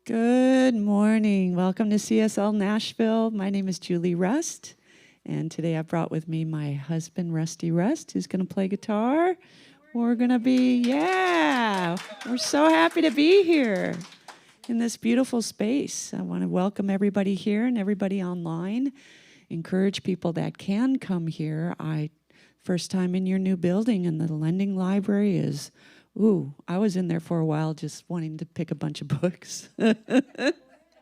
Good morning. Welcome to CSL Nashville. My name is Julie Rust, and today I brought with me my husband, Rusty Rust, who's going to play guitar. We're so happy to be here in this beautiful space. I want to welcome everybody here and everybody online. Encourage people that can come here. First time in your new building, and the lending library is, I was in there for a while just wanting to pick a bunch of books.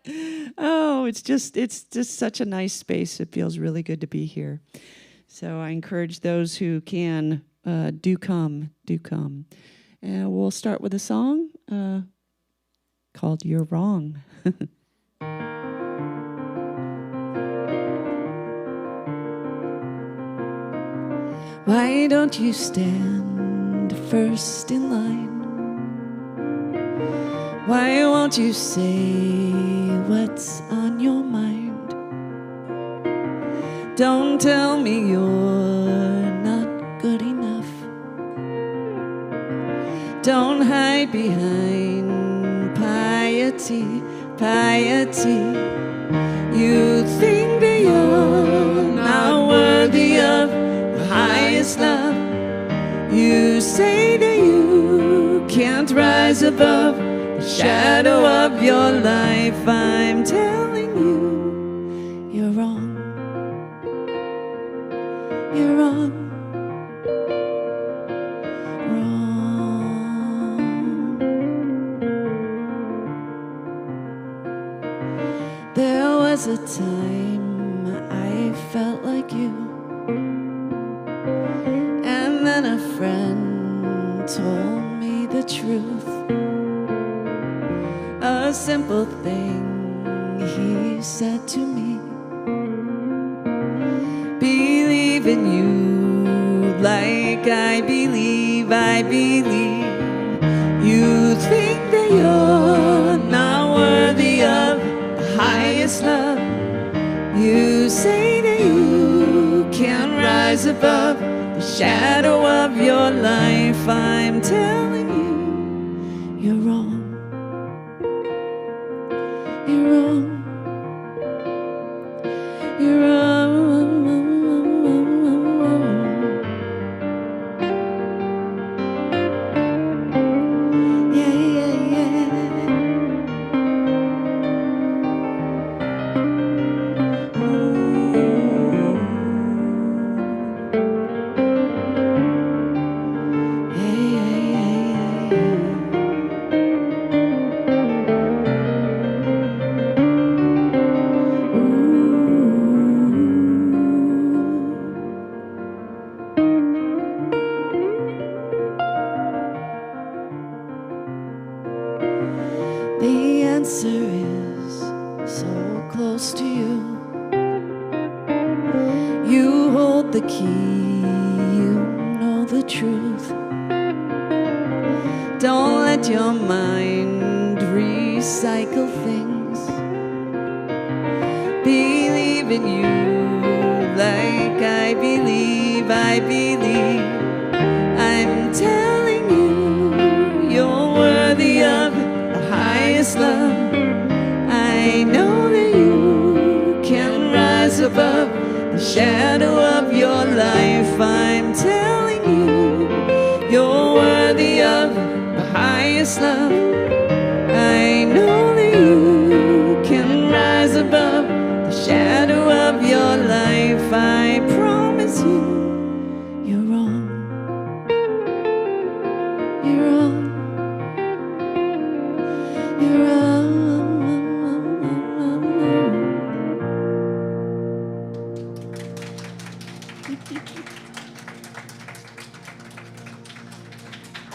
It's just such a nice space. It feels really good to be here. So I encourage those who can, do come. And we'll start with a song called You're Wrong. Why don't you stand first in line? Why won't you say what's on your mind? Don't tell me you're not good enough. Don't hide behind piety. You think that you're not worthy of the highest love. You say that you can't rise above the shadow of your life. I'm telling you, you're wrong. You're wrong. There was a time I felt like you, and then a friend told me the truth. A simple thing he said to me: believe in you like I believe. You think that you're not worthy of the highest love. You say that you can't rise above the shadow of your life. I'm telling you, you're wrong. You're wrong. You're wrong. The answer is so close to you. You hold the key, you know the truth. Don't let your mind recycle things. Believe in you like I believe. I'm telling you, you're worthy of highest love. I know that you can rise above the shadow of your life. I'm telling you, you're worthy of the highest love. I know that you can rise above the shadow of your life. I promise you, you're wrong. You're wrong. You're wrong.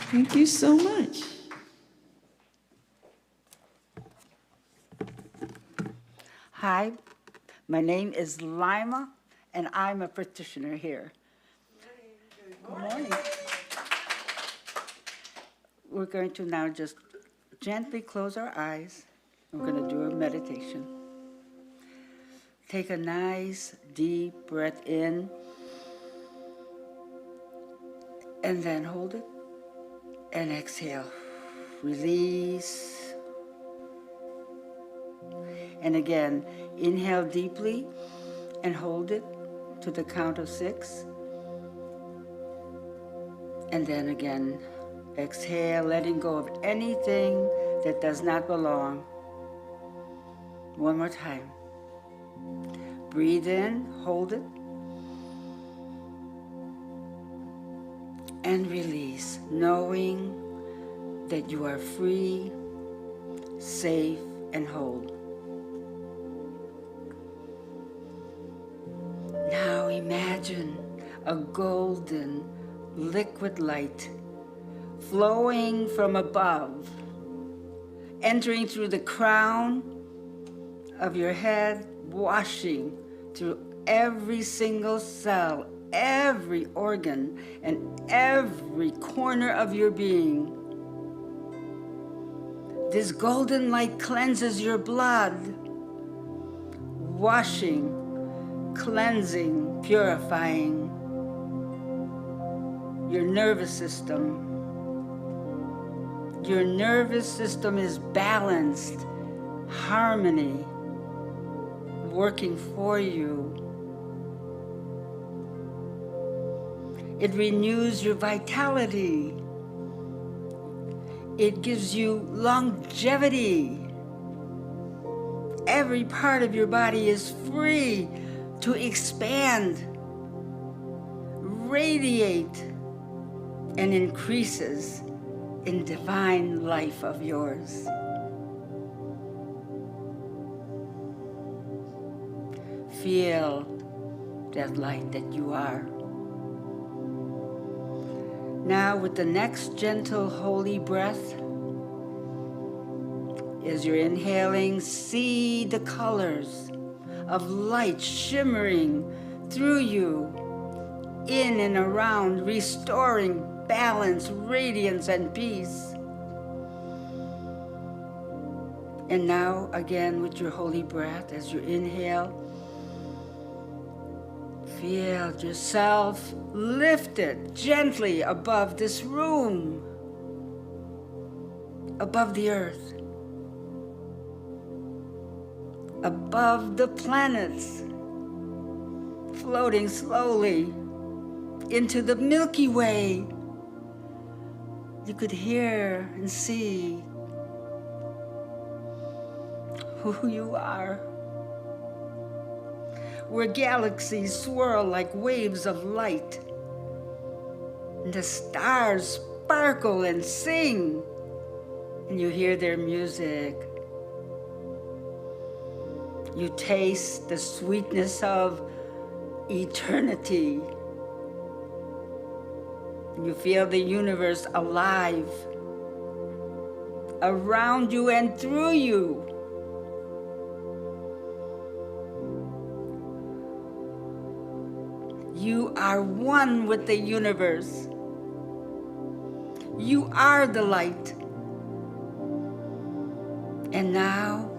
Thank you so much. Hi, my name is Lima, and I'm a practitioner here. Good morning. We're going to now just gently close our eyes. We're going to do a meditation. Take a nice deep breath in, and then hold it, and exhale. Release. And again, inhale deeply and hold it to the count of 6. And then again, exhale, letting go of anything that does not belong. One more time. Breathe in, hold it, and release, knowing that you are free, safe, and whole. Now imagine a golden liquid light flowing from above, entering through the crown of your head, washing through every single cell, every organ, and every corner of your being. This golden light cleanses your blood, washing, cleansing, purifying your nervous system. Your nervous system is balanced, harmony, working for you. It renews your vitality. It gives you longevity. Every part of your body is free to expand, radiate, and increases in divine life of yours. Feel that light that you are. Now with the next gentle holy breath, as you're inhaling, see the colors of light shimmering through you, in and around, restoring balance, radiance, and peace. And now, again, with your holy breath, as you inhale, feel yourself lifted gently above this room, above the earth, above the planets, floating slowly into the Milky Way. You could hear and see who you are. Where galaxies swirl like waves of light, and the stars sparkle and sing, and you hear their music. You taste the sweetness of eternity. You feel the universe alive around you and through you. You are one with the universe. You are the light. And now,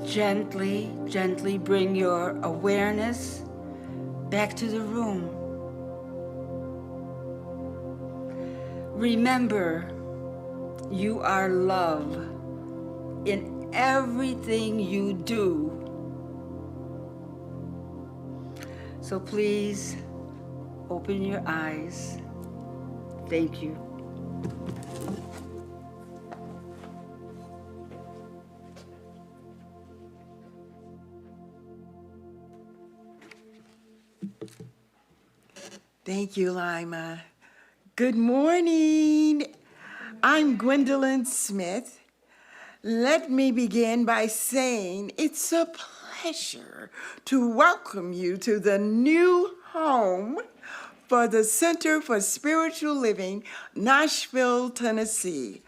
gently, gently bring your awareness back to the room. Remember, you are love in everything you do. So please open your eyes. Thank you. Thank you, Lima. Good morning. I'm Gwendolyn Smith. Let me begin by saying it's a pleasure to welcome you to the new home for the Center for Spiritual Living, Nashville, Tennessee.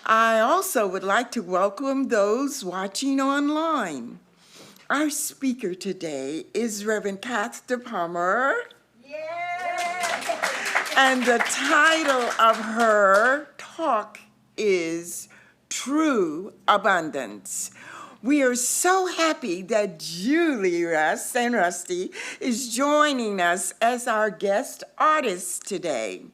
I also would like to welcome those watching online. Our speaker today is Reverend Cath DePalma. And the title of her talk is True Abundance. We are so happy that Julie Russ and Rusty is joining us as our guest artist today.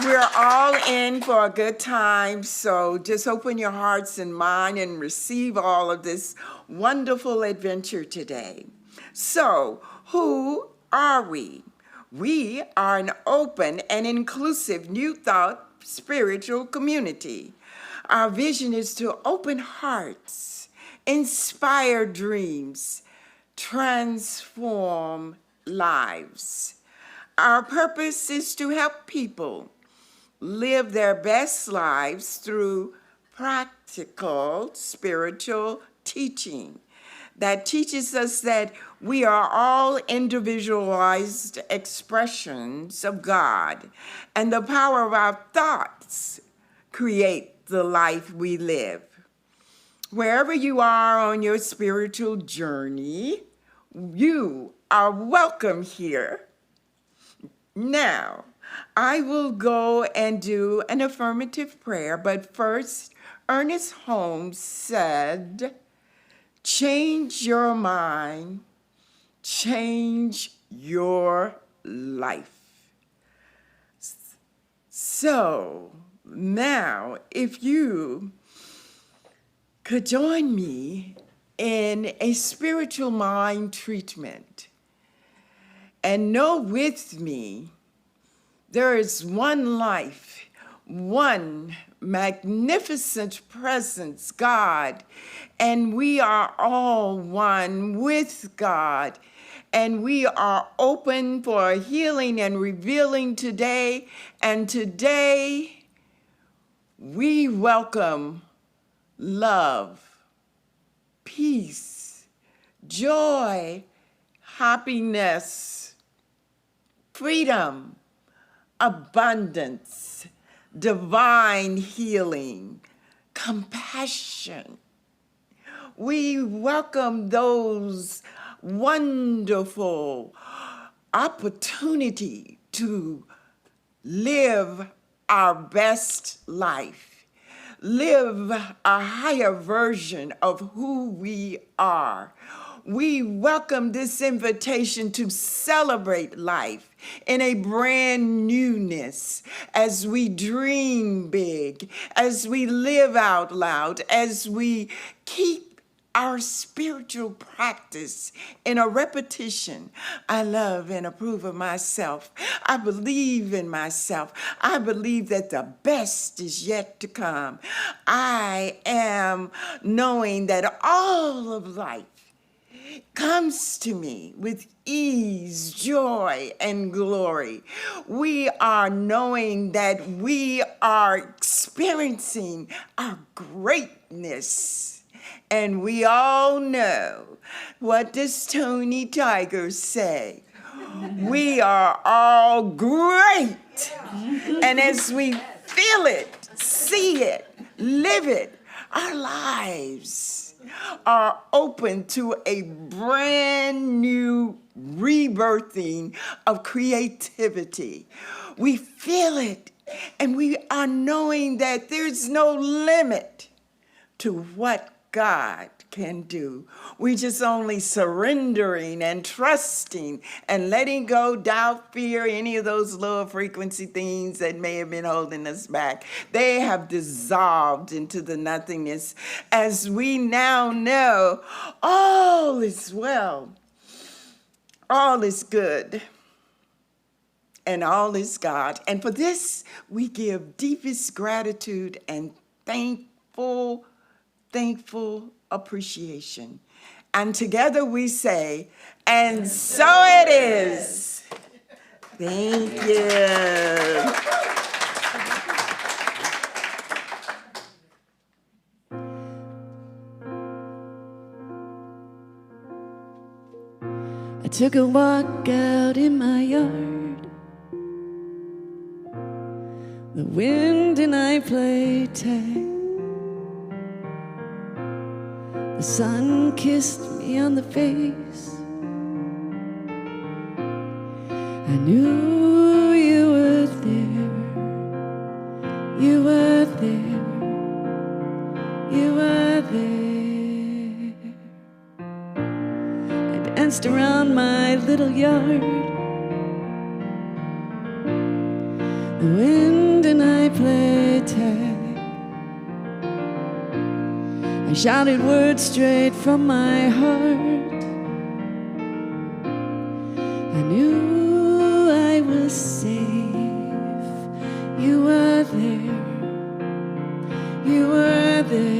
We're all in for a good time, so just open your hearts and mind and receive all of this wonderful adventure today. So, who are we? We are an open and inclusive New Thought spiritual community. Our vision is to open hearts, inspire dreams, transform lives. Our purpose is to help people live their best lives through practical spiritual teaching that teaches us that we are all individualized expressions of God, and the power of our thoughts create the life we live. Wherever you are on your spiritual journey, you are welcome here. Now, I will go and do an affirmative prayer, but first, Ernest Holmes said, change your mind, change your life. So, now, if you could join me in a spiritual mind treatment and know with me there is one life, one magnificent presence, God, and we are all one with God, and we are open for healing and revealing today, and today we welcome love, peace, joy, happiness, freedom, abundance, divine healing, compassion. We welcome those wonderful opportunity to live our best life, live a higher version of who we are. We welcome this invitation to celebrate life in a brand newness as we dream big, as we live out loud, as we keep our spiritual practice in a repetition. I love and approve of myself. I believe in myself. I believe that the best is yet to come. I am knowing that all of life comes to me with ease, joy, and glory. We are knowing that we are experiencing our greatness. And we all know, what does Tony Tiger say? We are all great. And as we feel it, see it, live it, our lives are open to a brand new rebirthing of creativity. We feel it, and we are knowing that there's no limit to what God can do. We just only surrendering and trusting and letting go doubt, fear, any of those lower frequency things that may have been holding us back. They have dissolved into the nothingness as we now know all is well, all is good, and all is God. And for this, we give deepest gratitude and thankful appreciation. And together we say, and so it is. Thank you. I took a walk out in my yard. The wind and I played tag. The sun kissed me on the face. I knew you were there. You were there. You were there. I danced around my little yard. The wind play tag. I shouted words straight from my heart. I knew I was safe. You were there. You were there.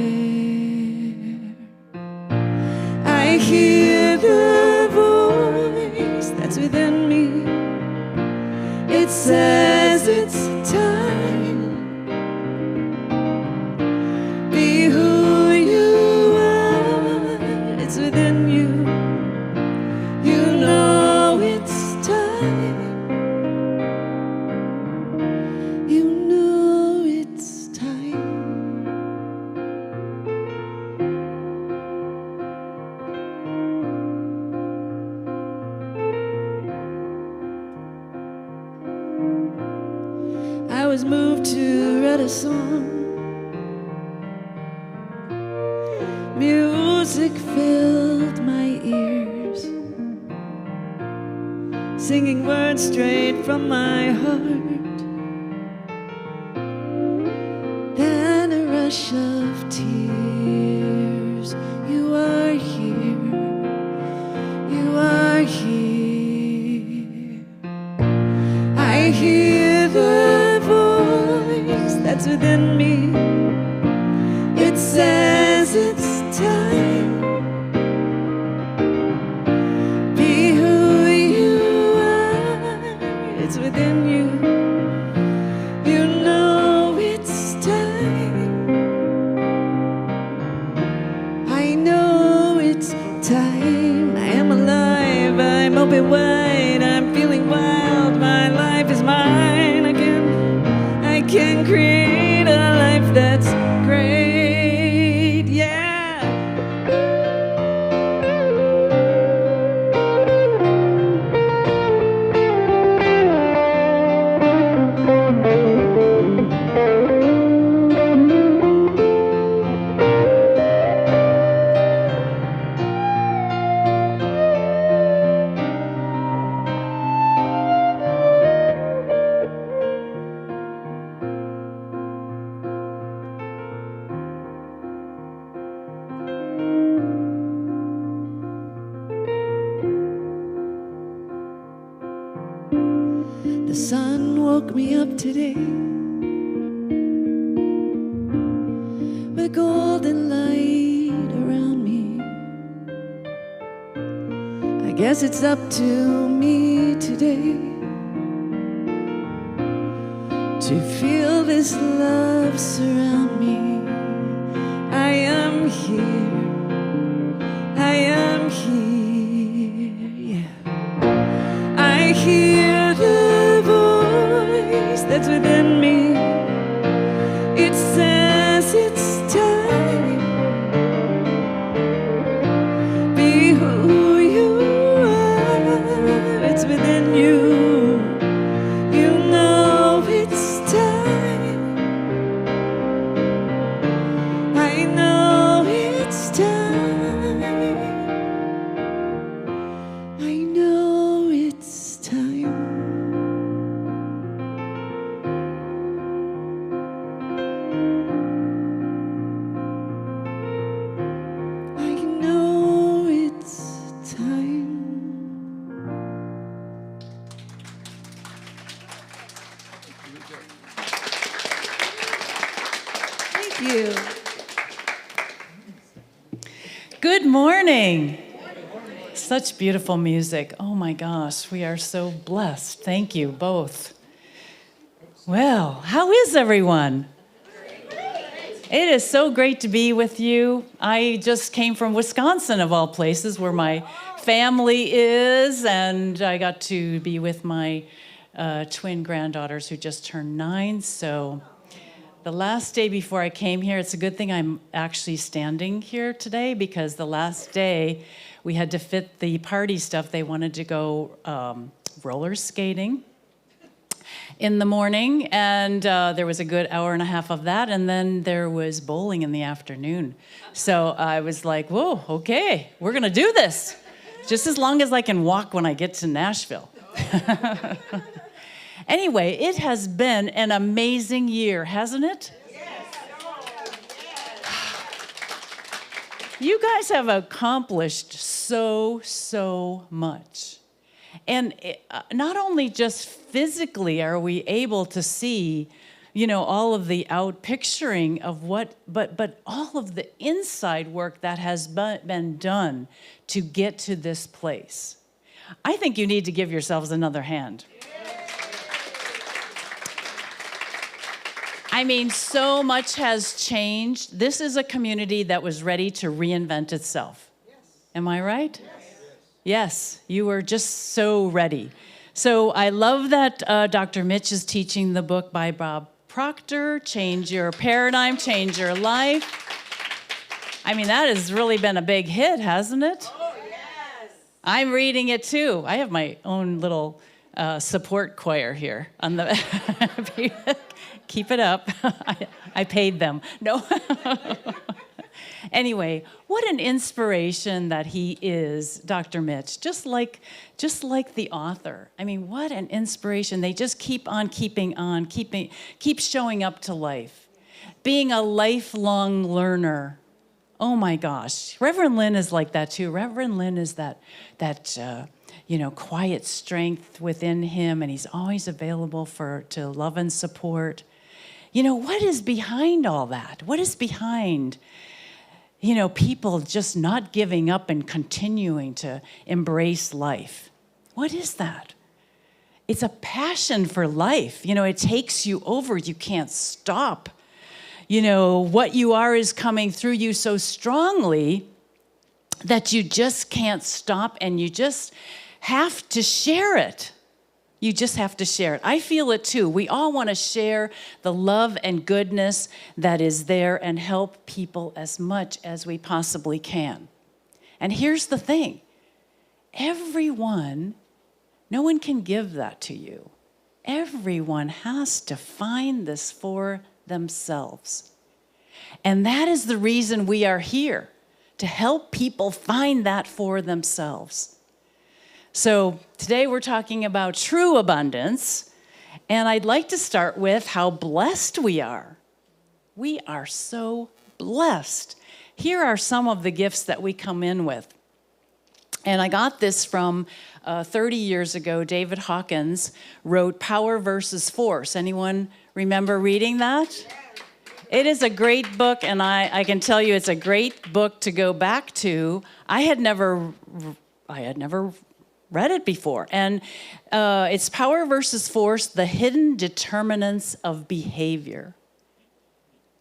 I hear the voice that's within me. It says it's time. Be who you are. It's within you. You know it's time. You know it's time. I was moved to write a song. Music filled my ears, singing words straight from my heart. Then a rush of tears. You are here. You are here. I hear the voice that's within me. It says it's time. Be who you are. It's within you. You know it's time. I know it's time. I am alive. I'm open wide. I'm feeling wild. My life is mine again. I can create a life that's great. Yeah. The sun woke me up today with golden light around me. I guess it's up to me today to feel this love surround me. I am here. I am here. Yeah. I hear the voice that's within me. It says it's time. Be who you are. It's within you. You know it's time. I know it's time. I know it's time. I know it's time. Thank you. Good morning. Such beautiful music. Oh my gosh, we are so blessed. Thank you both. Well, how is everyone? It is so great to be with you. I just came from Wisconsin, of all places, where my family is, and I got to be with my twin granddaughters who just turned 9. So the last day before I came here, it's a good thing I'm actually standing here today, because the last day we had to fit the party stuff. They wanted to go roller skating in the morning, and there was a good hour and a half of that, and then there was bowling in the afternoon. So I was like, whoa, okay, we're gonna do this, just as long as I can walk when I get to Nashville. Anyway, it has been an amazing year, hasn't it? You guys have accomplished so much. And not only just physically are we able to see, all of the outpicturing of but all of the inside work that has been done to get to this place. I think you need to give yourselves another hand. I mean, so much has changed. This is a community that was ready to reinvent itself. Yes. Am I right? Yes, you were just so ready. So I love that Dr. Mitch is teaching the book by Bob Proctor, Change Your Paradigm, Change Your Life. I mean, that has really been a big hit, hasn't it? Oh, yes. I'm reading it too. I have my own little support choir here on the... Keep it up. I paid them. No. Anyway, what an inspiration that he is, Dr. Mitch, just like the author. I mean, what an inspiration. They just keep on keeping on, keep showing up to life. Being a lifelong learner. Oh my gosh. Reverend Lynn is like that too. Reverend Lynn is that quiet strength within him, and he's always available to love and support. What is behind all that? What is behind, people just not giving up and continuing to embrace life? What is that? It's a passion for life. It takes you over. You can't stop. What you are is coming through you so strongly that you just can't stop, and you just have to share it. You just have to share it. I feel it too. We all want to share the love and goodness that is there and help people as much as we possibly can. And here's the thing. No one can give that to you. Everyone has to find this for themselves. And that is the reason we are here, to help people find that for themselves. So today we're talking about true abundance, and I'd like to start with how blessed we are. We are so blessed. Here are some of the gifts that we come in with. And I got this from 30 years ago. David Hawkins wrote Power versus Force. Anyone remember reading that? It is a great book, and I can tell you it's a great book to go back to. I had never read it before. And it's Power versus Force, the Hidden Determinants of Behavior.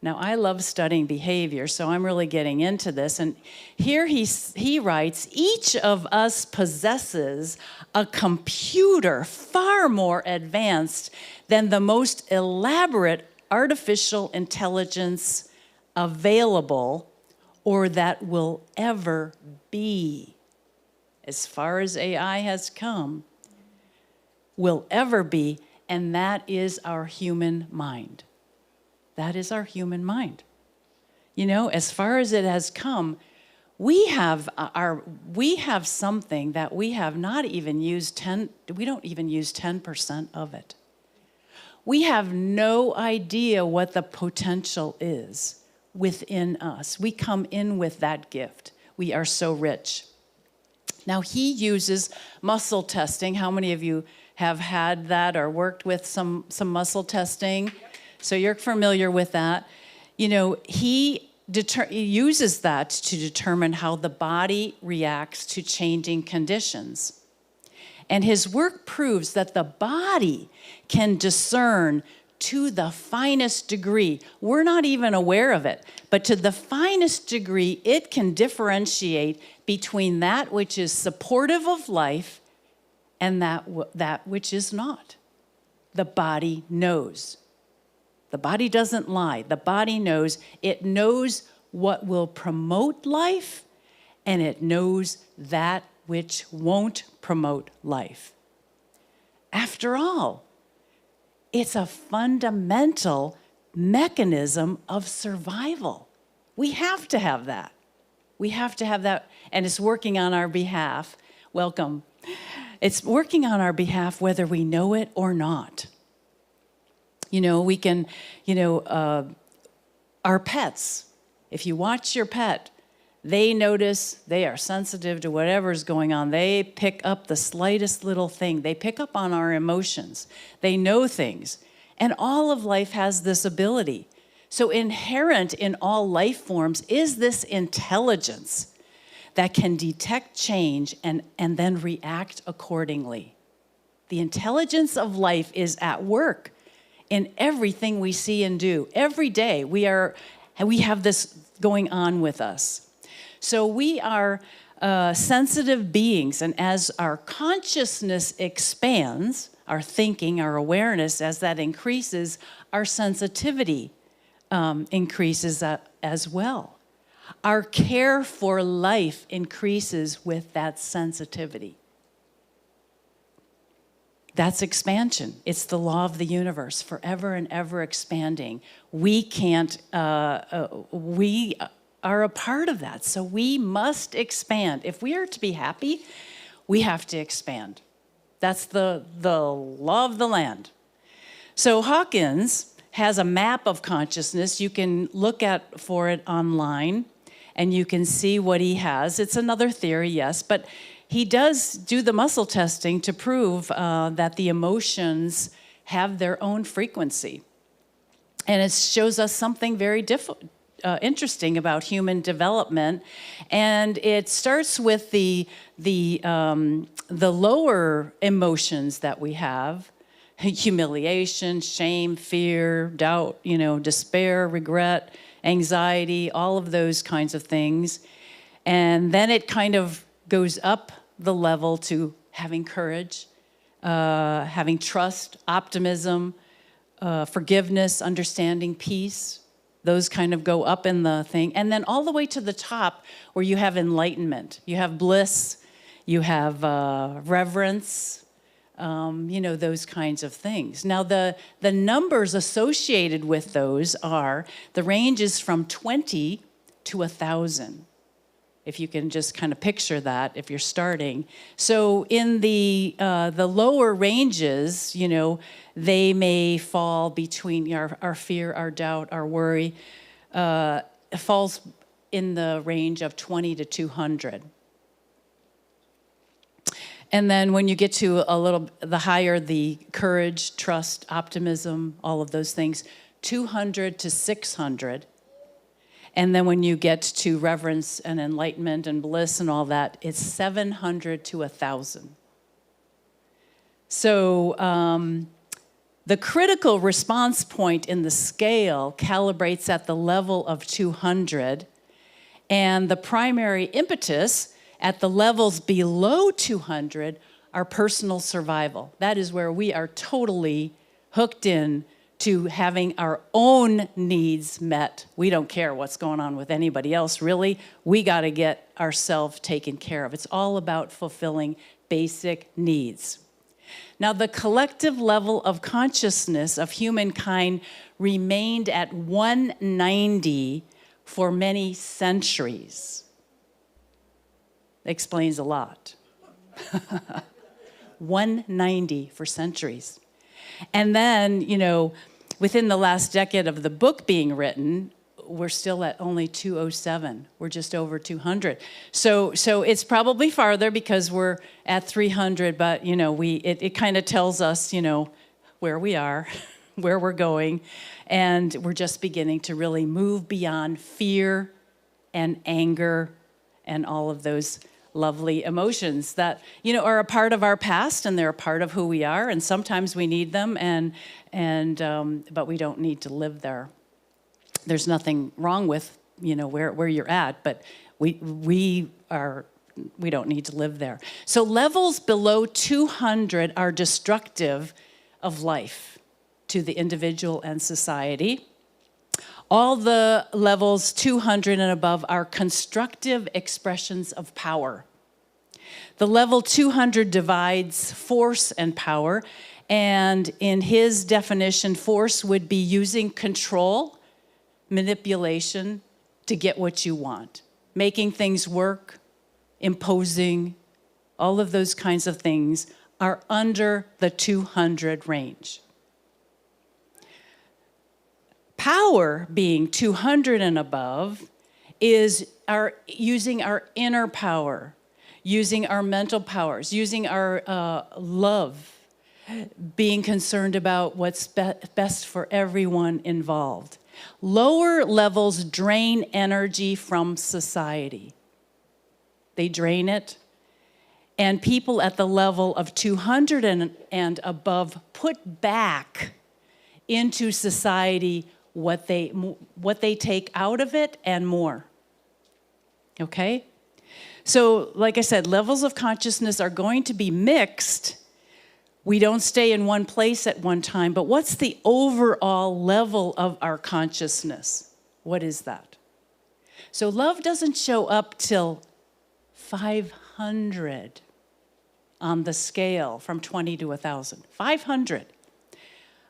Now, I love studying behavior, so I'm really getting into this. And here he writes, each of us possesses a computer far more advanced than the most elaborate artificial intelligence available or that will ever be. As far as AI has come, will ever be, and that is our human mind. That is our human mind. As far as it has come, we have something that we have not even used we don't even use 10% of it. We have no idea what the potential is within us. We come in with that gift. We are so rich. Now, he uses muscle testing. How many of you have had that or worked with some muscle testing? So you're familiar with that. He uses that to determine how the body reacts to changing conditions. And his work proves that the body can discern to the finest degree. We're not even aware of it, but to the finest degree, it can differentiate between that which is supportive of life and that which is not. The body knows. The body doesn't lie. The body knows. It knows what will promote life, and it knows that which won't promote life. After all, it's a fundamental mechanism of survival. We have to have that. We have to have that, and it's working on our behalf. Welcome. It's working on our behalf whether we know it or not. We can, our pets, if you watch your pet, they notice, they are sensitive to whatever's going on. They pick up the slightest little thing. They pick up on our emotions. They know things. And all of life has this ability. So inherent in all life forms is this intelligence that can detect change and then react accordingly. The intelligence of life is at work in everything we see and do. Every day we have this going on with us. So we are sensitive beings, and as our consciousness expands, our thinking, our awareness, as that increases, our sensitivity increases as well. Our care for life increases with that sensitivity. That's expansion. It's the law of the universe, forever and ever expanding. We are a part of that, so we must expand. If we are to be happy, we have to expand. That's the law of the land. So Hawkins has a map of consciousness. You can look for it online, and you can see what he has. It's another theory, yes, but he does do the muscle testing to prove that the emotions have their own frequency. And it shows us something very interesting about human development. And it starts with the lower emotions that we have: humiliation, shame, fear, doubt, despair, regret, anxiety, all of those kinds of things. And then it kind of goes up the level to having courage, having trust, optimism, forgiveness, understanding, peace. Those kind of go up in the thing. And then all the way to the top where you have enlightenment. You have bliss, you have reverence, those kinds of things. Now, the numbers associated with those are, the range is from 20 to 1,000. If you can just kind of picture that, if you're starting. So in the lower ranges, they may fall between our fear, our doubt, our worry. It falls in the range of 20 to 200. And then when you get to the higher, the courage, trust, optimism, all of those things, 200 to 600. And then when you get to reverence and enlightenment and bliss and all that, it's 700 to 1,000. So the critical response point in the scale calibrates at the level of 200, and the primary impetus at the levels below 200 are personal survival. That is where we are totally hooked in to having our own needs met. We don't care what's going on with anybody else, really. We got to get ourselves taken care of. It's all about fulfilling basic needs. Now, the collective level of consciousness of humankind remained at 190 for many centuries. Explains a lot. 190 for centuries. And then, within the last decade of the book being written, we're still at only 207. We're just over 200. So it's probably farther because we're at 300, but, it kind of tells us, where we are, where we're going, and we're just beginning to really move beyond fear and anger and all of those lovely emotions that, are a part of our past, and they're a part of who we are, and sometimes we need them, but we don't need to live there. There's nothing wrong with, where you're at, but we don't need to live there. So levels below 200 are destructive of life to the individual and society. All the levels 200 and above are constructive expressions of power. The level 200 divides force and power, and in his definition, force would be using control, manipulation to get what you want, making things work, imposing, all of those kinds of things are under the 200 range. Power, being 200 and above, is using our inner power, using our mental powers, using our love, being concerned about what's best for everyone involved. Lower levels drain energy from society. They drain it. And people at the level of 200 and above put back into society what they take out of it and more. Okay? So, like I said, levels of consciousness are going to be mixed. We don't stay in one place at one time, but what's the overall level of our consciousness? What is that? So love doesn't show up till 500 on the scale from 20 to 1,000. 500.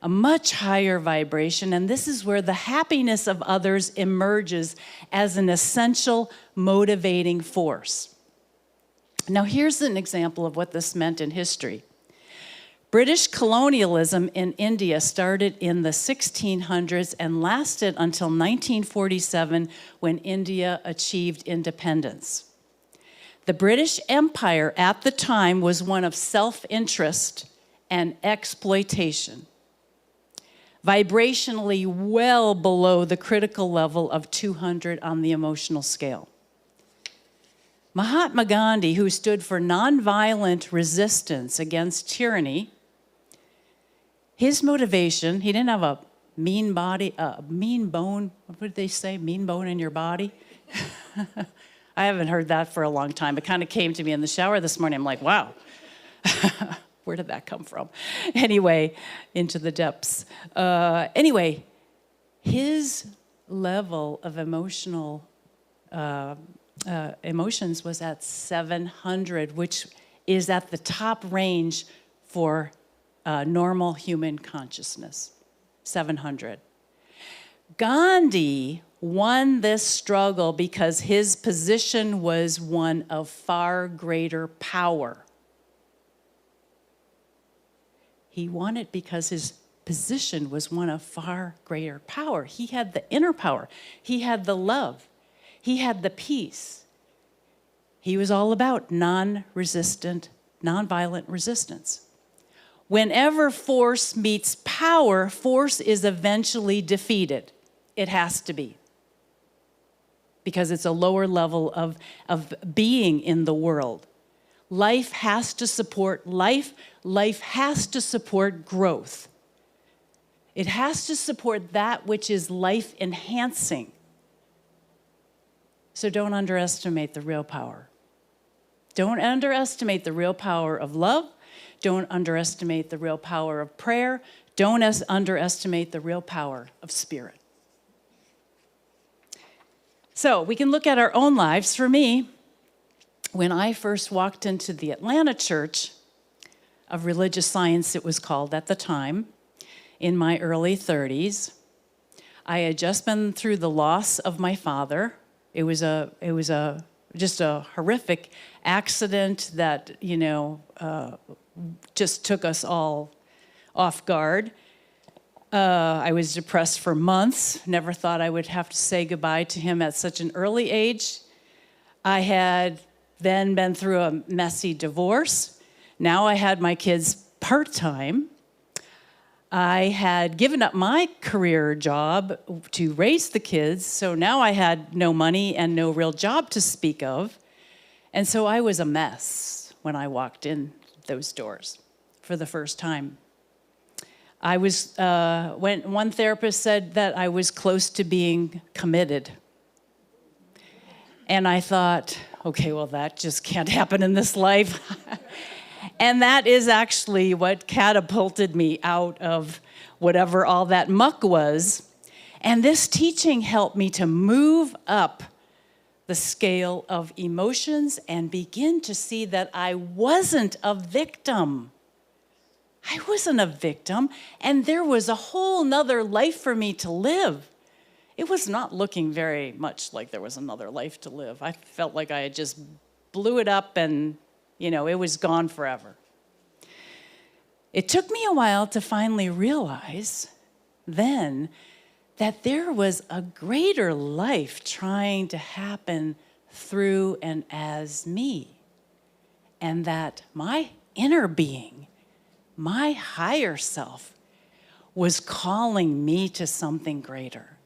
A much higher vibration, and this is where the happiness of others emerges as an essential motivating force. Now, here's an example of what this meant in history. British colonialism in India started in the 1600s and lasted until 1947 when India achieved independence. The British Empire at the time was one of self-interest and exploitation, vibrationally well below the critical level of 200 on the emotional scale. Mahatma Gandhi, who stood for nonviolent resistance against tyranny, his motivation, he didn't have a mean body, mean bone, what would they say, mean bone in your body? I haven't heard that for a long time. It kind of came to me in the shower this morning. I'm like, wow, where did that come from? Anyway, into the depths. Anyway, his level of emotions was at 700, which is at the top range for normal human consciousness, 700. Gandhi won this struggle because his position was one of far greater power. He won it because his position was one of far greater power. He had the inner power. He had the love. He had the peace. He was all about nonviolent resistance. Whenever force meets power, force is eventually defeated. It has to be. Because it's a lower level of being in the world. Life has to support life. Life has to support growth. It has to support that which is life-enhancing. So don't underestimate the real power. Don't underestimate the real power of love. Don't underestimate the real power of prayer. Don't underestimate the real power of spirit. So we can look at our own lives. For me, when I first walked into the Atlanta Church of Religious Science, it was called at the time, in my early 30s, I had just been through the loss of my father. It was just a horrific accident that, just took us all off guard. I was depressed for months. Never thought I would have to say goodbye to him at such an early age. I had then been through a messy divorce. Now I had my kids part-time. I had given up my career job to raise the kids, so now I had no money and no real job to speak of. And so I was a mess when I walked in those doors for the first time. I was, when one therapist said that I was close to being committed. And I thought, okay, well, that just can't happen in this life. And that is actually what catapulted me out of whatever all that muck was. And this teaching helped me to move up the scale of emotions and begin to see that I wasn't a victim. I wasn't a victim, and there was a whole nother life for me to live. It was not looking very much like there was another life to live. I felt like I had just blew it up and It was gone forever. It took me a while to finally realize then that there was a greater life trying to happen through and as me, and that my inner being, my higher self, was calling me to something greater.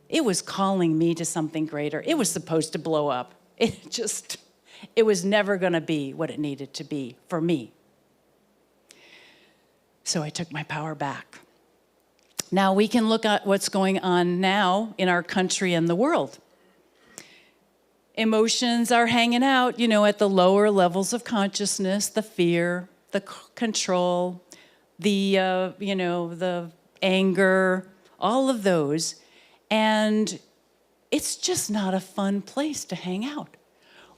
It was calling me to something greater. It was supposed to blow up. It was never going to be what it needed to be for me. So I took my power back. Now we can look at what's going on now in our country and the world. Emotions are hanging out, at the lower levels of consciousness, the fear, the control, the anger, all of those. And it's just not a fun place to hang out.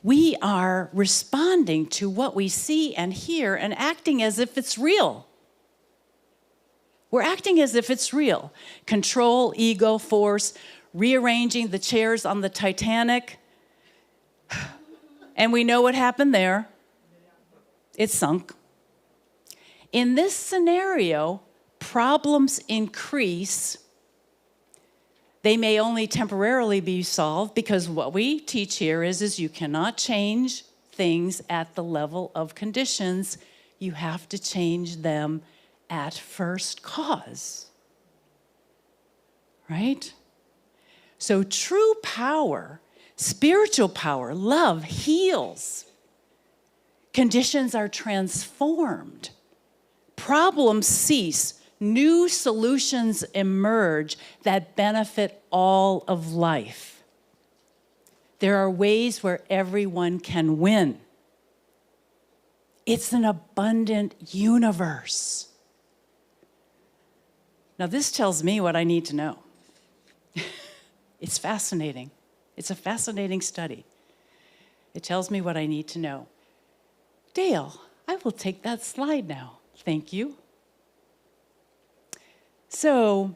We are responding to what we see and hear and acting as if it's real. We're acting as if it's real. Control, ego, force, rearranging the chairs on the Titanic. And we know what happened there. It sunk. In this scenario, problems increase. They may only temporarily be solved because what we teach here is you cannot change things at the level of conditions. You have to change them at first cause. Right? So true power, spiritual power, love heals. Conditions are transformed. Problems cease. New solutions emerge that benefit all of life. There are ways where everyone can win. It's an abundant universe. Now, this tells me what I need to know. It's fascinating. It's a fascinating study. It tells me what I need to know. Dale, I will take that slide now. Thank you. So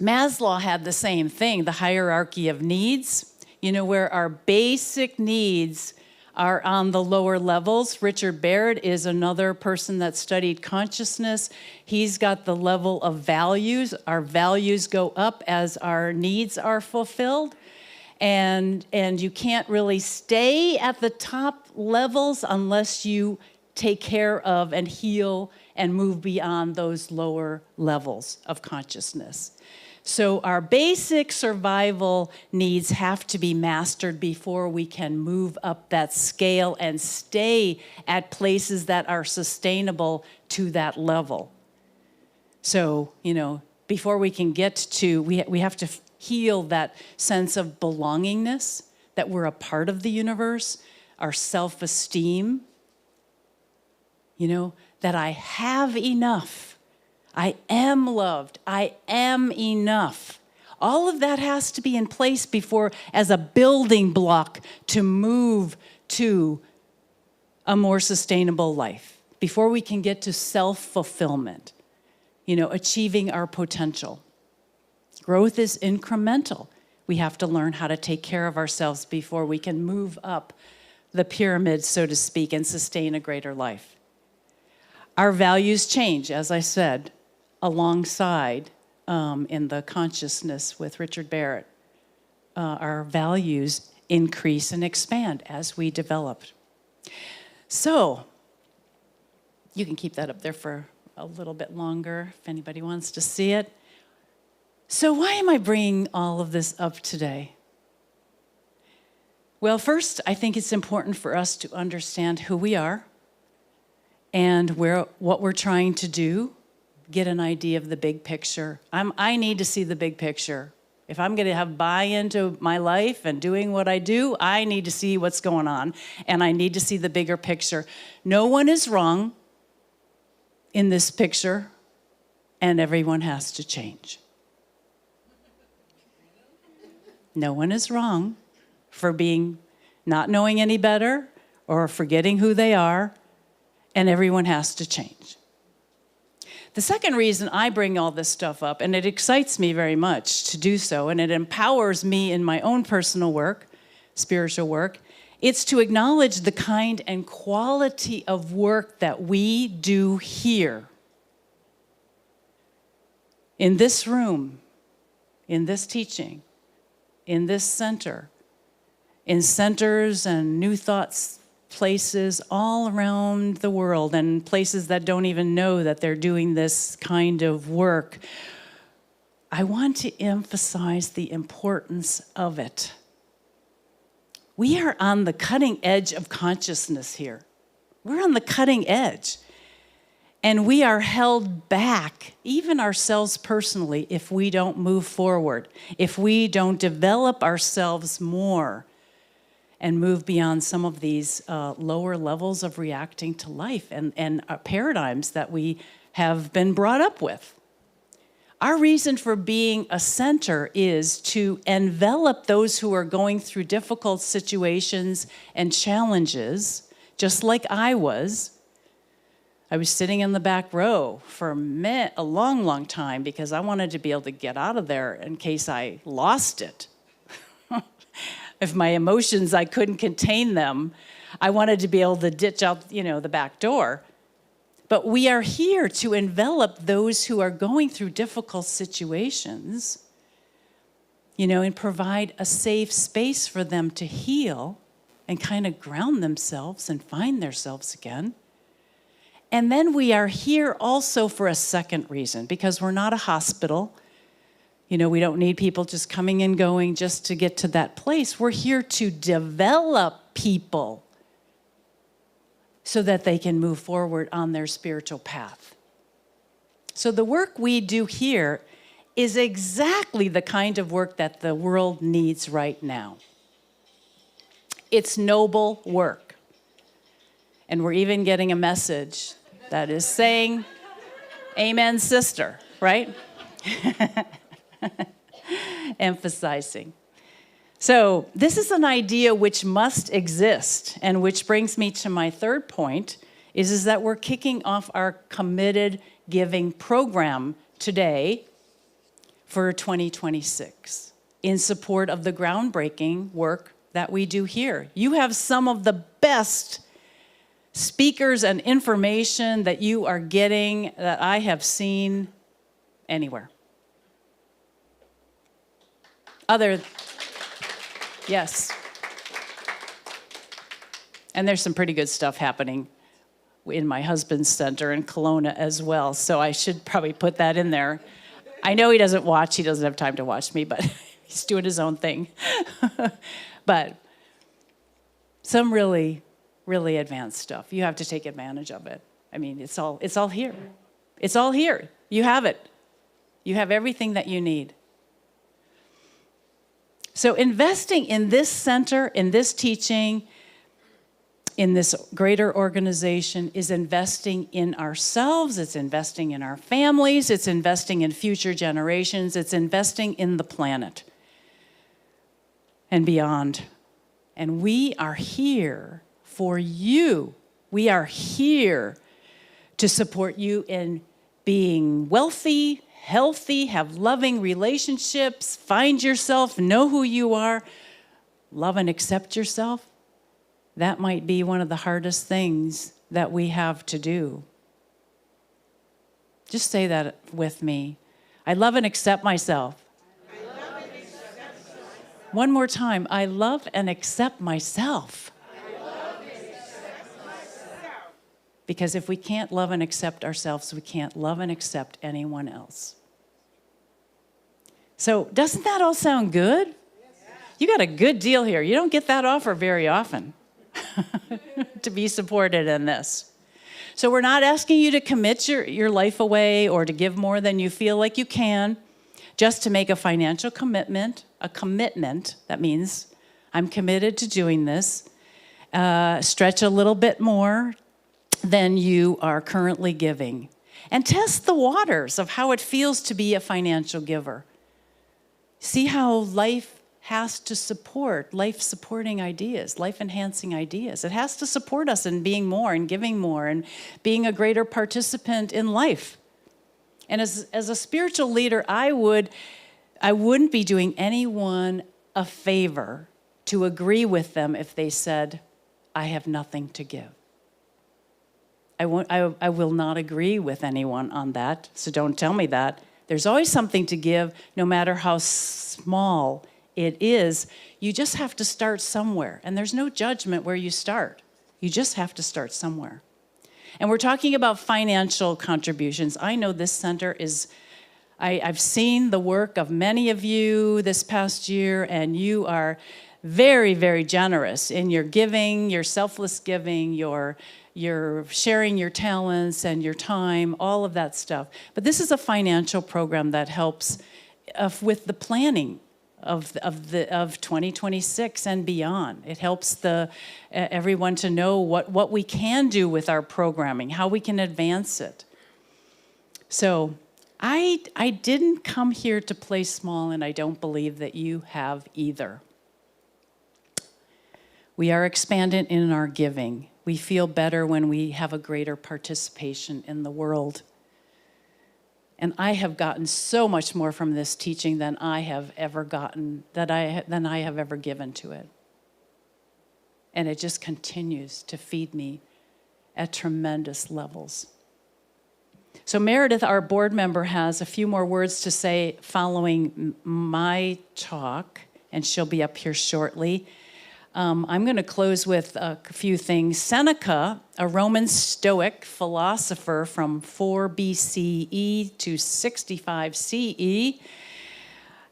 Maslow had the same thing, the hierarchy of needs, where our basic needs are on the lower levels. Richard Barrett is another person that studied consciousness. He's got the level of values. Our values go up as our needs are fulfilled. And you can't really stay at the top levels unless you take care of and heal and move beyond those lower levels of consciousness. So our basic survival needs have to be mastered before we can move up that scale and stay at places that are sustainable to that level. So, before we can get to, we have to heal that sense of belongingness, that we're a part of the universe, our self-esteem, that I have enough. I am loved. I am enough. All of that has to be in place before, as a building block to move to a more sustainable life, before we can get to self-fulfillment, achieving our potential. Growth is incremental. We have to learn how to take care of ourselves before we can move up the pyramid, so to speak, and sustain a greater life. Our values change, as I said, alongside in the consciousness with Richard Barrett. Our values increase and expand as we develop. So, you can keep that up there for a little bit longer if anybody wants to see it. So why am I bringing all of this up today? Well, first, I think it's important for us to understand who we are and what we're trying to do, get an idea of the big picture. I need to see the big picture. If I'm going to have buy-in to my life and doing what I do, I need to see what's going on, and I need to see the bigger picture. No one is wrong in this picture, and everyone has to change. No one is wrong for not knowing any better or forgetting who they are, and everyone has to change. The second reason I bring all this stuff up, and it excites me very much to do so, and it empowers me in my own personal work, spiritual work, It's to acknowledge the kind and quality of work that we do here, in this room, in this teaching, in this center, in centers and New Thoughts places all around the world, and places that don't even know that they're doing this kind of work. I want to emphasize the importance of it. We are on the cutting edge of consciousness here. We're on the cutting edge. And we are held back, even ourselves personally, if we don't move forward, if we don't develop ourselves more and move beyond some of these lower levels of reacting to life and paradigms that we have been brought up with. Our reason for being a center is to envelop those who are going through difficult situations and challenges, just like I was. I was sitting in the back row for a long, long time because I wanted to be able to get out of there in case I lost it. If my emotions, I couldn't contain them, I wanted to be able to ditch out, the back door. But we are here to envelop those who are going through difficult situations, and provide a safe space for them to heal and kind of ground themselves and find themselves again. And then we are here also for a second reason, because we're not a hospital. We don't need people just coming and going just to get to that place. We're here to develop people so that they can move forward on their spiritual path. So the work we do here is exactly the kind of work that the world needs right now. It's noble work. And we're even getting a message that is saying, "Amen, sister," right? Emphasizing. So this is an idea which must exist, and which brings me to my third point, is that we're kicking off our committed giving program today for 2026 in support of the groundbreaking work that we do here. You have some of the best speakers and information that you are getting that I have seen anywhere. Yes. And there's some pretty good stuff happening in my husband's center in Kelowna as well, so I should probably put that in there. I know he doesn't watch, he doesn't have time to watch me, but he's doing his own thing. But some really, really advanced stuff. You have to take advantage of it. I mean, it's all here. It's all here. You have it. You have everything that you need. So investing in this center, in this teaching, in this greater organization is investing in ourselves, it's investing in our families, it's investing in future generations, it's investing in the planet and beyond. And we are here for you. We are here to support you in being wealthy, healthy, have loving relationships, find yourself, know who you are, love and accept yourself. That might be one of the hardest things that we have to do. Just say that with me. I love and accept myself. I love and accept myself. One more time. I love and accept myself. I love and accept myself. Because if we can't love and accept ourselves, we can't love and accept anyone else. So doesn't that all sound good? Yes. You got a good deal here. You don't get that offer very often to be supported in this. So we're not asking you to commit your life away or to give more than you feel like you can, just to make a financial commitment, that means I'm committed to doing this, stretch a little bit more than you are currently giving, and test the waters of how it feels to be a financial giver. See how life has to support life-supporting ideas, life-enhancing ideas. It has to support us in being more and giving more and being a greater participant in life. And as a spiritual leader, I wouldn't be doing anyone a favor to agree with them if they said, I have nothing to give. I will not agree with anyone on that, so don't tell me that. There's always something to give, no matter how small it is. You just have to start somewhere, and there's no judgment where you start. You just have to start somewhere. And we're talking about financial contributions. I know this center is, I've seen the work of many of you this past year, and you are very, very generous in your giving, your selfless giving, your sharing your talents and your time, all of that stuff. But this is a financial program that helps with the planning of 2026 and beyond. It helps everyone to know what we can do with our programming, how we can advance it. So I didn't come here to play small, and I don't believe that you have either. We are expandant in our giving. We feel better when we have a greater participation in the world. And I have gotten so much more from this teaching than I have ever gotten, than I have ever given to it. And it just continues to feed me at tremendous levels. So Meredith, our board member, has a few more words to say following my talk, and she'll be up here shortly. I'm going to close with a few things. Seneca, a Roman Stoic philosopher from 4 BCE to 65 CE,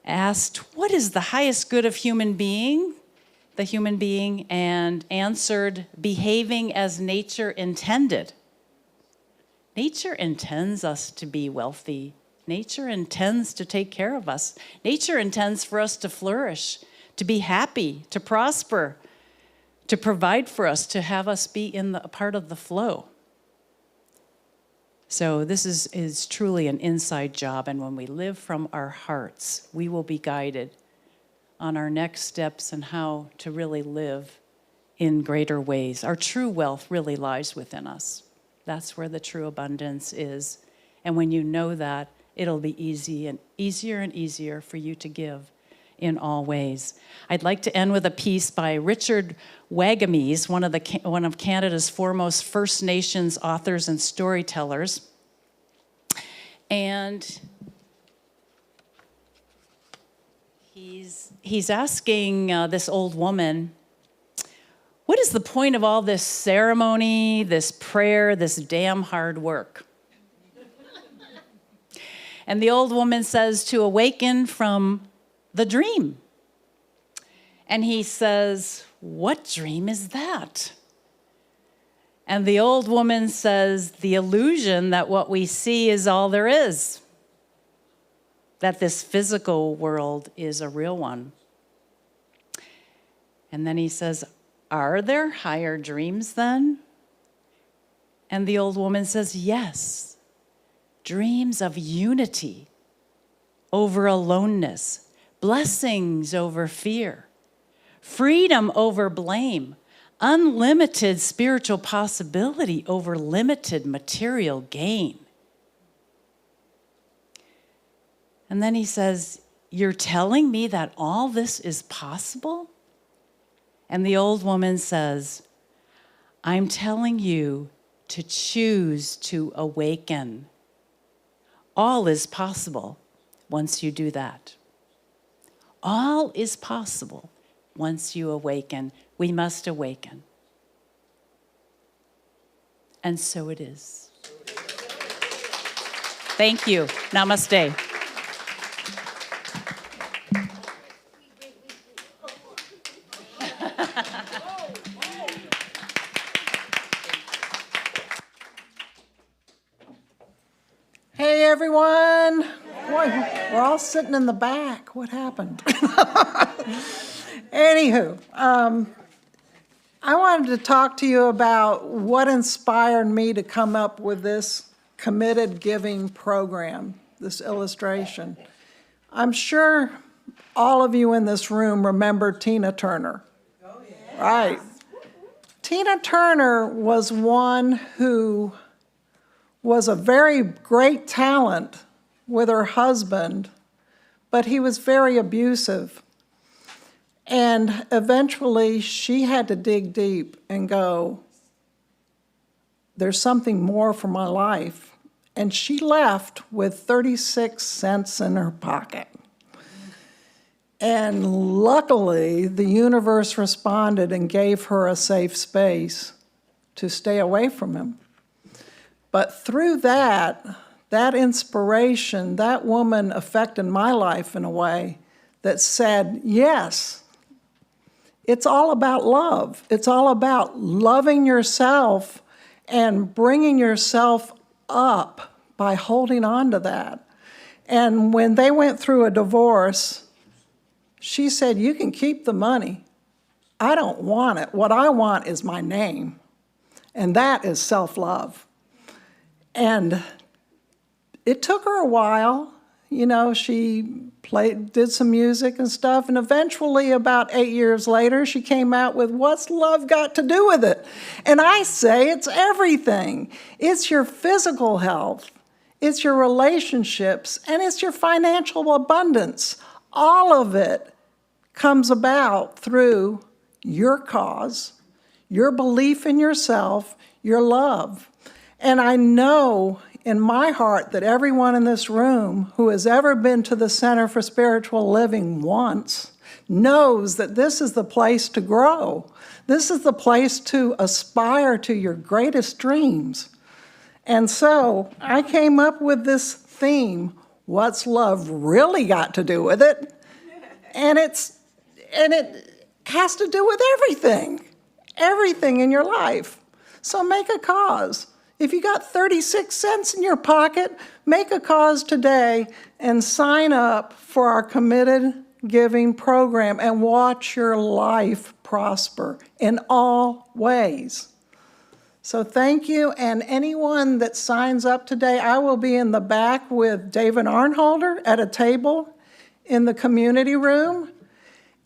asked, what is the highest good of the human being, and answered, behaving as nature intended. Nature intends us to be wealthy. Nature intends to take care of us. Nature intends for us to flourish, to be happy, to prosper, to provide for us, to have us be in a part of the flow. So this is truly an inside job, and when we live from our hearts, we will be guided on our next steps and how to really live in greater ways. Our true wealth really lies within us. That's where the true abundance is. And when you know that, it'll be easier and easier for you to give in all ways. I'd like to end with a piece by Richard Wagamese, one of Canada's foremost First Nations authors and storytellers. And he's asking this old woman, what is the point of all this ceremony, this prayer, this damn hard work? And the old woman says, to awaken from the dream. And he says, what dream is that? And the old woman says, the illusion that what we see is all there is, that this physical world is a real one. And then he says, are there higher dreams then? And the old woman says, yes, dreams of unity over aloneness, blessings over fear, freedom over blame, unlimited spiritual possibility over limited material gain. And then he says, you're telling me that all this is possible? And the old woman says, I'm telling you to choose to awaken. All is possible once you do that. All is possible once you awaken. We must awaken. And so it is. Thank you. Namaste. Hey, everyone. Boy, we're all sitting in the back. What happened? Anywho, I wanted to talk to you about what inspired me to come up with this committed giving program, this illustration. I'm sure all of you in this room remember Tina Turner. Oh, yeah. Right. Tina Turner was one who was a very great talent with her husband, but he was very abusive. And eventually she had to dig deep and go, there's something more for my life. And she left with 36 cents in her pocket. And luckily, the universe responded and gave her a safe space to stay away from him. But through that inspiration, that woman affected my life in a way that said, yes, it's all about love. It's all about loving yourself and bringing yourself up by holding on to that. And when they went through a divorce, she said, you can keep the money. I don't want it. What I want is my name. And that is self-love. And it took her a while. You know, she did some music and stuff, and eventually, about 8 years later, she came out with What's Love Got to Do with It? And I say it's everything. It's your physical health, it's your relationships, and it's your financial abundance. All of it comes about through your cause, your belief in yourself, your love. And I know in my heart that everyone in this room who has ever been to the Center for Spiritual Living once knows that this is the place to grow. This is the place to aspire to your greatest dreams. And so I came up with this theme, what's love really got to do with it? And it has to do with everything in your life. So make a cause. If you got 36 cents in your pocket, make a cause today and sign up for our committed giving program and watch your life prosper in all ways. So thank you, and anyone that signs up today, I will be in the back with David Arnholder at a table in the community room,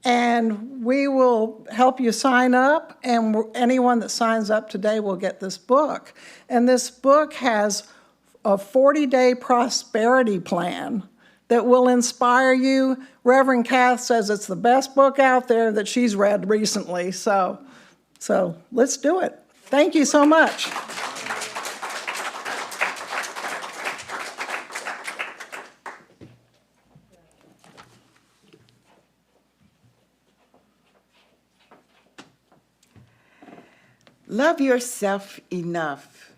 and we will help you sign up, and anyone that signs up today will get this book. And this book has a 40-day prosperity plan that will inspire you. Reverend Cath says it's the best book out there that she's read recently, so let's do it. Thank you so much. Love yourself enough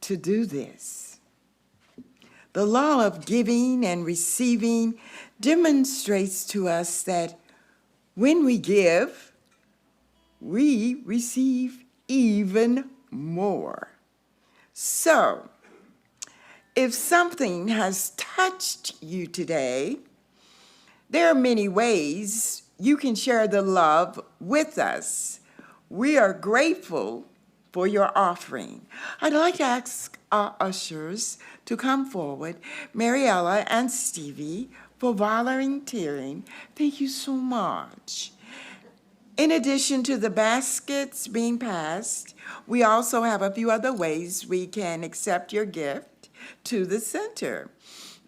to do this. The law of giving and receiving demonstrates to us that when we give, we receive even more. So, if something has touched you today, there are many ways you can share the love with us. We are grateful for your offering. I'd like to ask our ushers to come forward, Mariella and Stevie, for volunteering. Thank you so much. In addition to the baskets being passed, we also have a few other ways we can accept your gift to the center.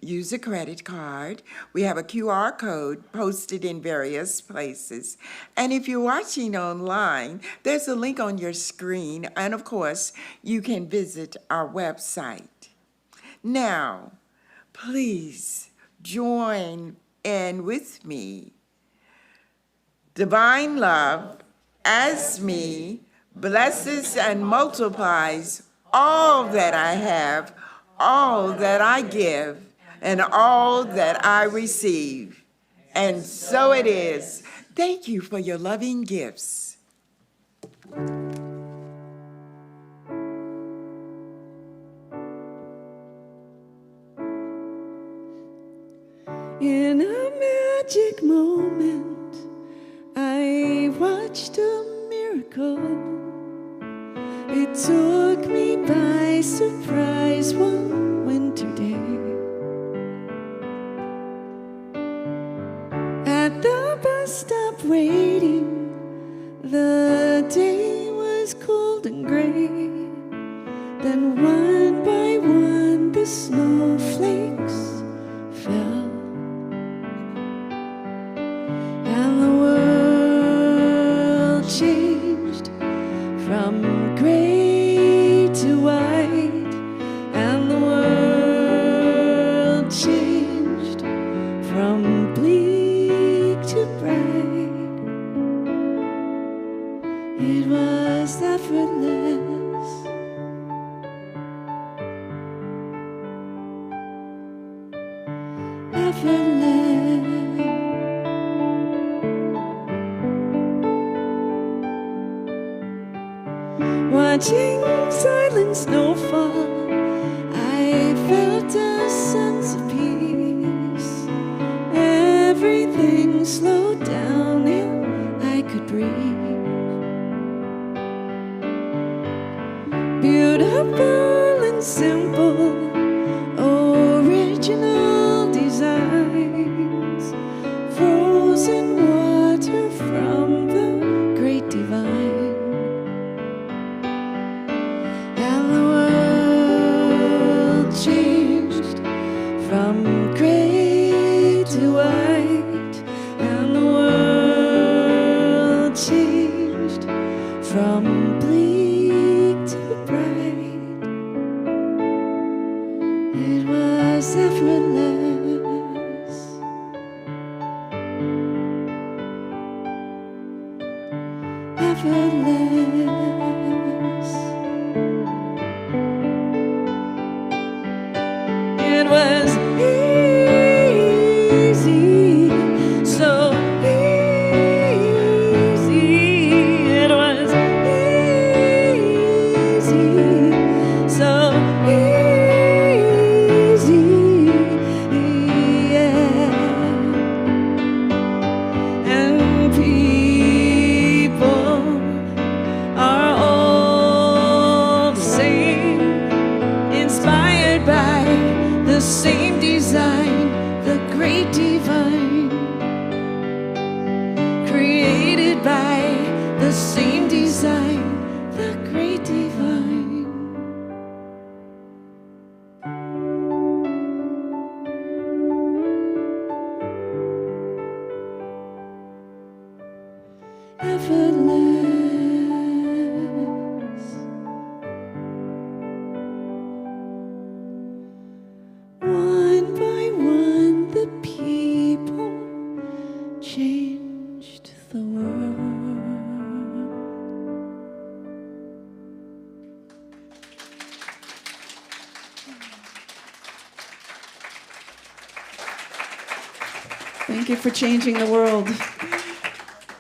Use a credit card. We have a QR code posted in various places. And if you're watching online, there's a link on your screen. And of course, you can visit our website. Now, please join in with me. Divine love, as me, blesses and multiplies all that I have, all that I give, and all that I receive. And so it is. Thank you for your loving gifts. In a magic moment, I watched a miracle. It took me by surprise one winter day. At the bus stop waiting, the day was cold and gray. Then one by one the snowflakes fell, and the world from bleak to bright. It was effortless, effortless. Watching silent snowfall, I felt a sense of peace. Everything slowed down and I could breathe. Beautiful and simple, original designs, frozen water from the great divine. And the world changed from gray to white. And the world changed from bleak to bright. It was effortless, effortless. It was easy, so easy. It was easy, so easy, yeah. And people are all the same, inspired by the same design, the great divine, created by the same design, the great divine. Effortless. One by one, the people changed the world. Thank you for changing the world.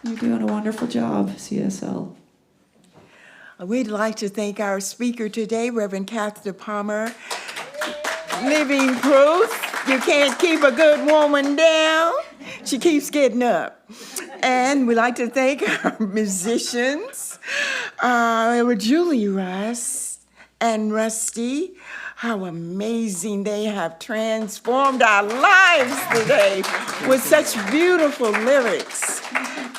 You're doing a wonderful job, CSL. We'd like to thank our speaker today, Reverend Cath DePalma. Living proof, you can't keep a good woman down. She keeps getting up. And we'd like to thank our musicians, Julie Russ and Rusty. How amazing they have transformed our lives today with such beautiful lyrics.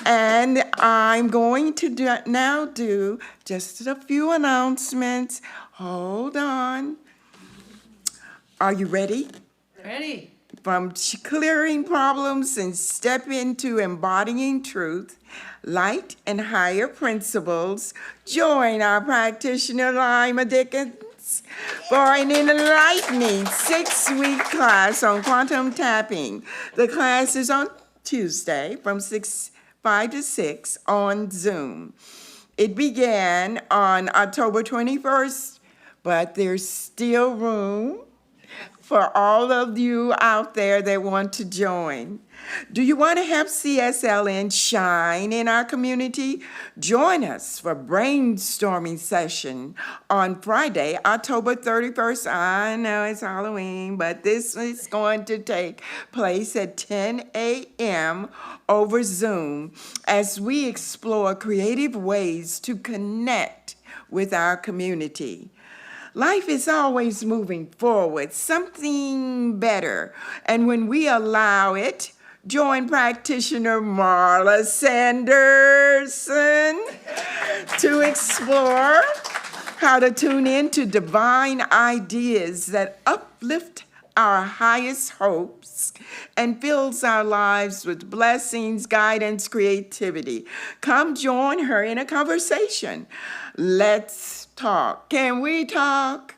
And I'm going to now do just a few announcements. Hold on. Are you ready? Ready. From clearing problems and step into embodying truth, light and higher principles, join our practitioner Lima Dickens for an enlightening 6-week class on quantum tapping. The class is on Tuesday from 5 to 6 on Zoom. It began on October 21st, but there's still room for all of you out there that want to join. Do you want to help CSLN shine in our community? Join us for brainstorming session on Friday, October 31st. I know it's Halloween, but this is going to take place at 10 a.m. over Zoom as we explore creative ways to connect with our community. Life is always moving forward, something better. And when we allow it, join practitioner Marla Sanderson to explore how to tune in to divine ideas that uplift our highest hopes and fills our lives with blessings, guidance, creativity. Come join her in a conversation. Let's talk. Can we talk?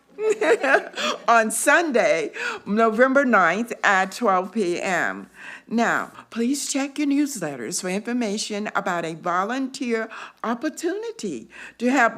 on Sunday, November 9th at 12 p.m. Now, please check your newsletters for information about a volunteer opportunity to help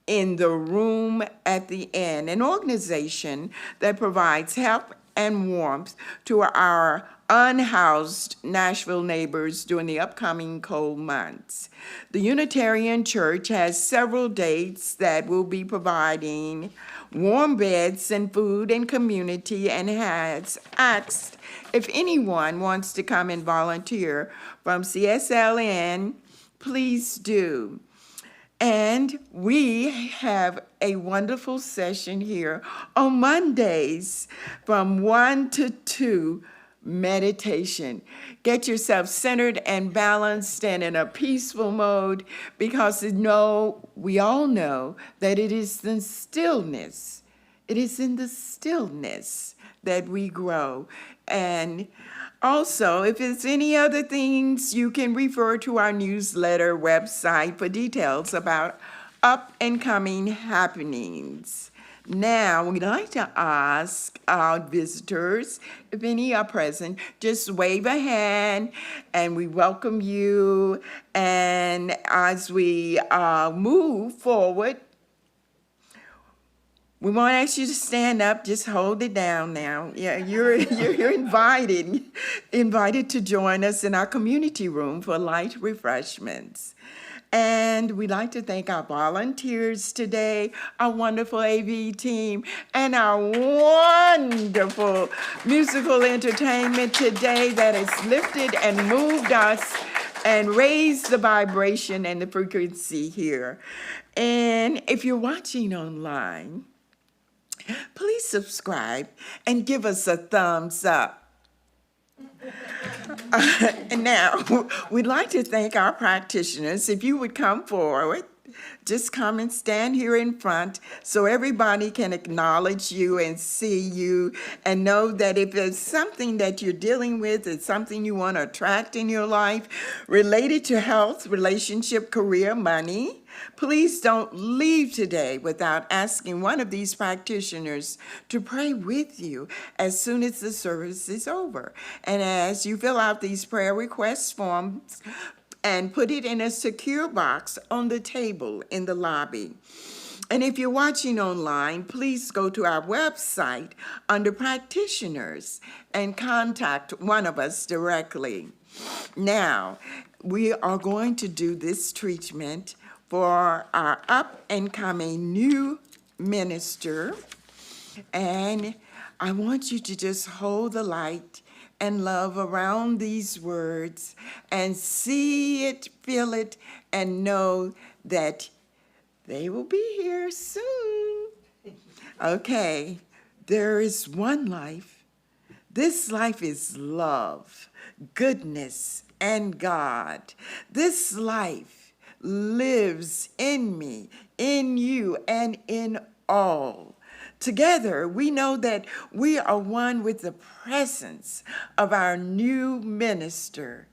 in the room at the inn, an organization that provides help and warmth to our unhoused Nashville neighbors during the upcoming cold months. The Unitarian Church has several dates that will be providing warm beds and food and community, and has asked if anyone wants to come and volunteer from CSLN, please do. And we have a wonderful session here on Mondays from 1 to 2, meditation. Get yourself centered and balanced and in a peaceful mode, because we all know that it is the stillness. It is in the stillness that we grow. And also, if there's any other things, you can refer to our newsletter website for details about up and coming happenings. Now, we'd like to ask our visitors, if any are present, just wave a hand and we welcome you. And as we move forward, we won't ask you to stand up, just hold it down now. Yeah, you're invited to join us in our community room for light refreshments. And we'd like to thank our volunteers today, our wonderful AV team, and our wonderful musical entertainment today that has lifted and moved us and raised the vibration and the frequency here. And if you're watching online, please subscribe and give us a thumbs up. And now, we'd like to thank our practitioners. If you would come forward, just come and stand here in front so everybody can acknowledge you and see you and know that if there's something that you're dealing with, it's something you want to attract in your life related to health, relationship, career, money, please don't leave today without asking one of these practitioners to pray with you as soon as the service is over. And as you fill out these prayer request forms, and put it in a secure box on the table in the lobby. And if you're watching online, please go to our website under practitioners and contact one of us directly. Now, we are going to do this treatment for our up and coming new minister. And I want you to just hold the light and love around these words and see it, feel it, and know that they will be here soon. Okay, there is one life. This life is love, goodness, and God. This life lives in me, in you, and in all. Together, we know that we are one with the presence of our new minister,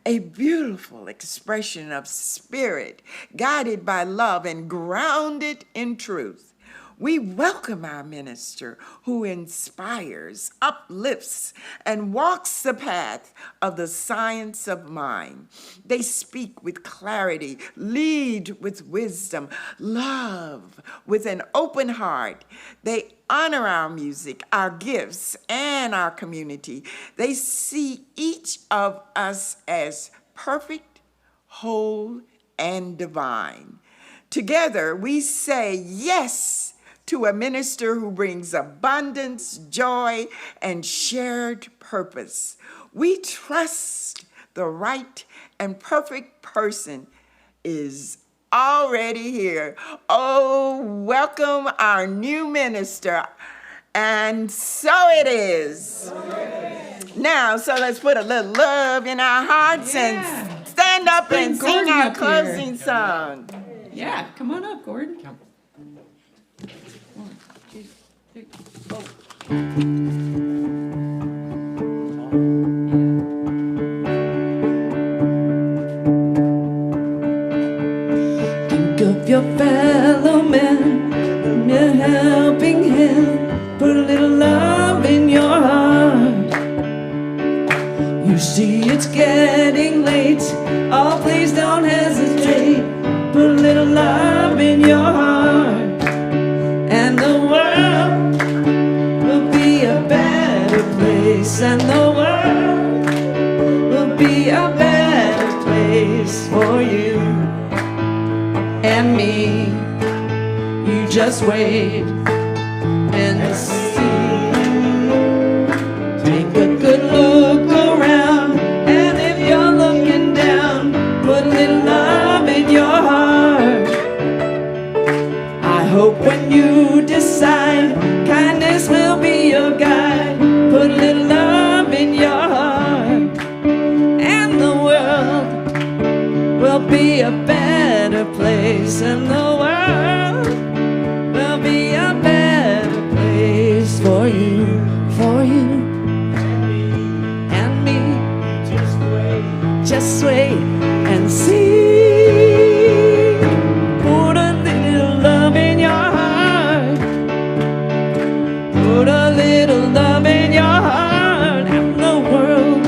a beautiful expression of spirit, guided by love and grounded in truth. We welcome our minister who inspires, uplifts, and walks the path of the science of mind. They speak with clarity, lead with wisdom, love with an open heart. They honor our music, our gifts, and our community. They see each of us as perfect, whole, and divine. Together, we say yes to a minister who brings abundance, joy, and shared purpose. We trust the right and perfect person is already here. Oh, welcome our new minister. And so it is. Now, so let's put a little love in our hearts and stand up and sing our closing song. Yeah, come on up, Gordon. 1, 2, 3, 4. Think of your fellow man, and you're helping see it's getting late, oh please don't hesitate. Put a little love in your heart, and the world will be a better place. And the world will be a better place for you and me. You just wait and see. Take a good look around, and if you're looking down, put a little love in your heart. I hope when you decide, kindness will be your guide. Put a little love in your heart, and the world will be a better place. And the world will be a better place for you, for you and me. Just wait and see. Put a little love in your heart. Put a little love in your heart, and the world.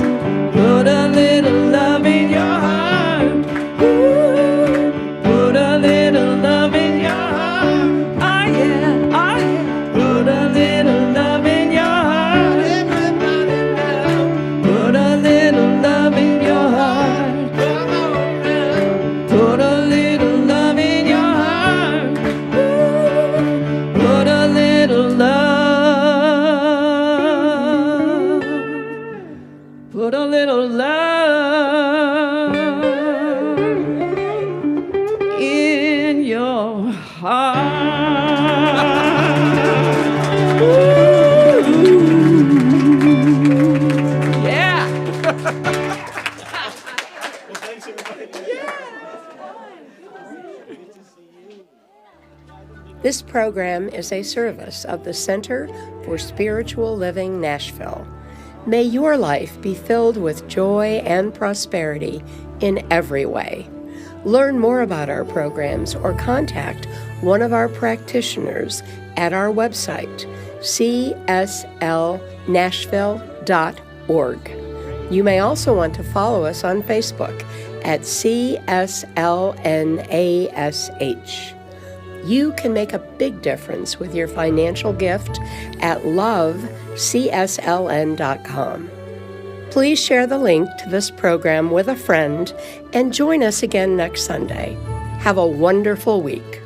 Put a little love in your heart. Ooh, put a little love in your heart. Oh yeah, oh yeah. Put a little love in your heart. Everybody now. Put a little love in your heart. Come on now. Put a little love in your heart. Ooh, put a little love. Put a little love in your heart. Ooh. Yeah. This program is a service of the Center for Spiritual Living Nashville. May your life be filled with joy and prosperity in every way. Learn more about our programs or contact one of our practitioners at our website, cslnashville.org. You may also want to follow us on Facebook at CSLNASH. You can make a big difference with your financial gift at lovecsln.com. Please share the link to this program with a friend and join us again next Sunday. Have a wonderful week.